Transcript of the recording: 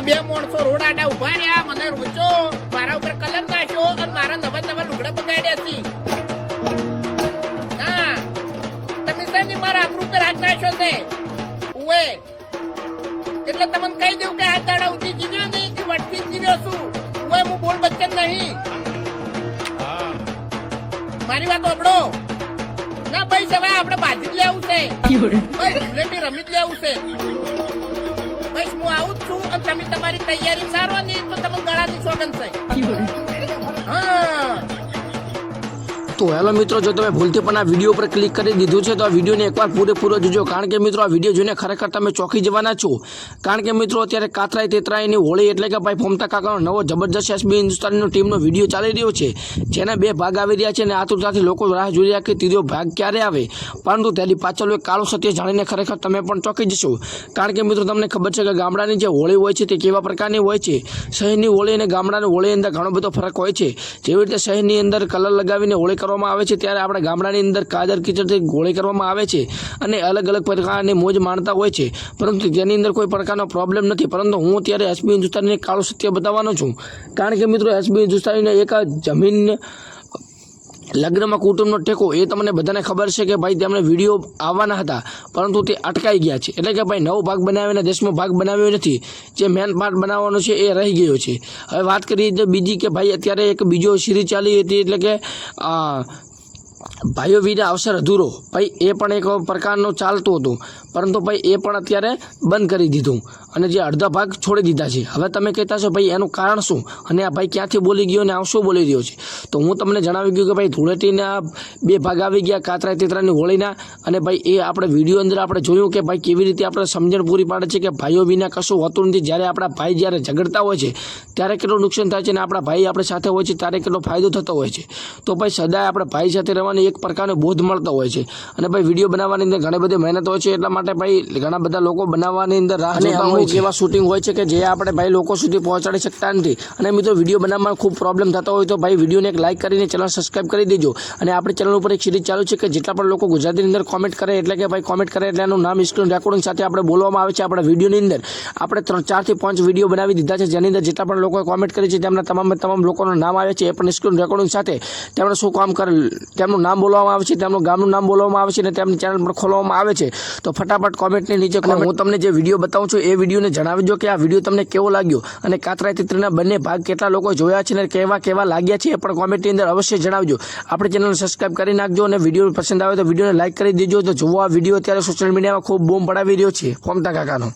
બે માણસો રોડ આડા ઉભા રહ્યા, મને રોચો, મારા ઉપર કલર નાખ્યો અને મારા નવા નવા લુગડા બગાડ્યા છે. હા, તમે સાહેબ મારા આબરૂ પર હાથ નાખ્યો છે. ઉવે એટલે તમને કહી દઉં કે આ દાડા ઉઠી જીવ્યો નહીં કે વટકી જીવ્યો છું. ઉવે હું બોલ બચ્ચન નહીં. મારી વાત સાંભળો. ના ભાઈ હવે આપણે બાજી જ લેવું છે. ભાઈ જુલેબી રમી જ લેવું છે. ભાઈ હું આવું જ છું અને તમે તમારી તૈયારી સારો નહીં તો તમે ગળાની સોગન છે. હા તો હેલો મિત્રો, જો તમે ભૂલથી પણ આ વિડીયો પર ક્લિક કરી દીધું છે તો આ વિડીયોને એકવાર પૂરેપૂરો જોજો, કારણ કે મિત્રો આ વિડીયો જોઈને ખરેખર તમે ચોંકી જવાના છો. કારણ કે મિત્રો અત્યારે કાતરાઈ તેતરાઈની હોળી એટલે કે ભાઈ ફોમતા કાકાનો નવો જબરજસ્ત એસબી હિન્દુસ્તાનની ટીમનો વિડીયો ચાલી રહ્યો છે, જેના 2 ભાગ આવી રહ્યા છે અને આતુરતાથી લોકો રાહ જોઈ રહ્યા કે ત્રીજો ભાગ ક્યારે આવે. પરંતુ તેની પાછળ એક કાળું સત્ય જાણીને ખરેખર તમે પણ ચોંકી જશો. કારણ કે મિત્રો તમને ખબર છે કે ગામડાની જે હોળી હોય છે તે કેવા પ્રકારની હોય છે. શહેરની હોળી અને ગામડાની હોળીની અંદર ઘણો બધો ફરક હોય છે. જેવી રીતે શહેરની અંદર કલર લગાવીને હોળી કરવામાં આવે છે, ત્યારે આપણે ગામડાની અંદર કાદર કીચડથી હોળી કરવામાં આવે છે અને અલગ અલગ પ્રકારની મોજ માણતા હોય છે. પરંતુ તેની અંદર કોઈ પ્રકારનો પ્રોબ્લેમ નથી. પરંતુ હું ત્યારે એસબી હિન્દુસ્તાનીને કાળું સત્ય બતાવવાનો છું. કારણ કે મિત્રો એસબી હિન્દુસ્તાનીને એક જમીન લગ્નમાં કુટુંબનો ટેકો એ તમને બધાને ખબર છે કે ભાઈ તેમને વિડીયો આવવાના હતા, પરંતુ તે અટકાઈ ગયા છે. એટલે કે ભાઈ નવો ભાગ બનાવીને 10મો ભાગ બનાવ્યો નથી. જે મેન પાર્ટ બનાવવાનો છે એ રહી ગયો છે. હવે વાત કરીએ બીજી કે ભાઈ અત્યારે એક બીજો સિરીઝ ચાલી હતી, એટલે કે ભાઈઓ વિના અવસર અધૂરો. ભાઈ એ પણ એક પ્રકારનો ચાલતું હતું, પરંતુ ભાઈ એ પણ અત્યારે બંધ કરી દીધું અને જે અડધા ભાગ છોડી દીધા છે. હવે તમે કહેતા છો ભાઈ એનું કારણ શું અને આ ભાઈ ક્યાંથી બોલી ગયો અને આ શું બોલી રહ્યો છે, તો હું તમને જણાવી ગયું કે ભાઈ ધૂળેટીના 2 ભાગ આવી ગયા, કાતરા તેતરાની હોળીના. અને ભાઈ એ આપણે વિડીયો અંદર આપણે જોયું કે ભાઈ કેવી રીતે આપણે સમજણ પૂરી પાડે છે કે ભાઈઓ વિના કશું હોતું નથી. જ્યારે આપણા ભાઈ જ્યારે ઝઘડતા હોય છે ત્યારે કેટલું નુકસાન થાય છે અને આપણા ભાઈ આપણી સાથે હોય છે ત્યારે કેટલો ફાયદો થતો હોય છે. તો ભાઈ સદાય આપણે ભાઈ સાથે રહેવાની એક પ્રકારનો બોધ મળતો હોય છે. અને ભાઈ વિડીયો બનાવવાની અંદર ઘણી બધી મહેનત હોય છે, એટલા માટે ભાઈ ઘણા બધા લોકો બનાવવાની અંદર રાહ જોતા હોય છે. એવા શૂટિંગ હોય છે કે જે આપણે ભાઈ લોકો સુધી પહોંચાડી શકતા નથી. અને મિત્રો વિડીયો બનાવવામાં ખૂબ પ્રોબ્લેમ થતો હોય તો ભાઈ વિડીયોને એક લાઇક કરીને ચેનલ સબસ્ક્રાઈબ કરી દેજો. અને આપણી ચેનલ ઉપર એક સિરીઝ ચાલુ છે કે જેટલા પણ લોકો ગુજરાતીની અંદર કોમેન્ટ કરે, એટલે કે ભાઈ કોમેન્ટ કરે એટલે એનું નામ સ્ક્રીન રેકોર્ડિંગ સાથે આપણે બોલવામાં આવે છે. આપણા વિડીયોની અંદર આપણે 4 થી 5 વિડીયો બનાવી દીધા છે, જેની અંદર જેટલા પણ લોકોએ કોમેન્ટ કરી છે તેમના તમામ લોકોનું નામ આવે છે. એ પણ સ્ક્રીન રેકોર્ડિંગ સાથે તેમણે શું કામ કરે તેમનું નામ બોલવામાં આવે છે, તેમનું ગામનું નામ બોલવામાં આવે છે અને તેમની ચેનલ પર ખોલવામાં આવે છે. તો ફટાફટ કોમેન્ટની નીચે હું તમને જે વિડીયો બતાવું છું એ વિડીયોને જણાવી દો કે આ વિડીયો તમને કેવો લાગ્યો અને કાતરાઈ તેતરાઈના બંને ભાગ કેટલા લોકો જોયા છે અને કેવા લાગ્યા છે એ પણ કોમેન્ટની અંદર અવશ્ય જણાવજો. આપણી ચેનલને સબસ્ક્રાઈબ કરી નાખજો અને વિડીયો પસંદ આવે તો વિડીયોને લાઇક કરી દેજો. તો જોવો આ વિડીયો અત્યારે સોશિયલ મીડિયામાં ખૂબ બૂમ પડાવી રહ્યો છે ફોમતા કાકાનો.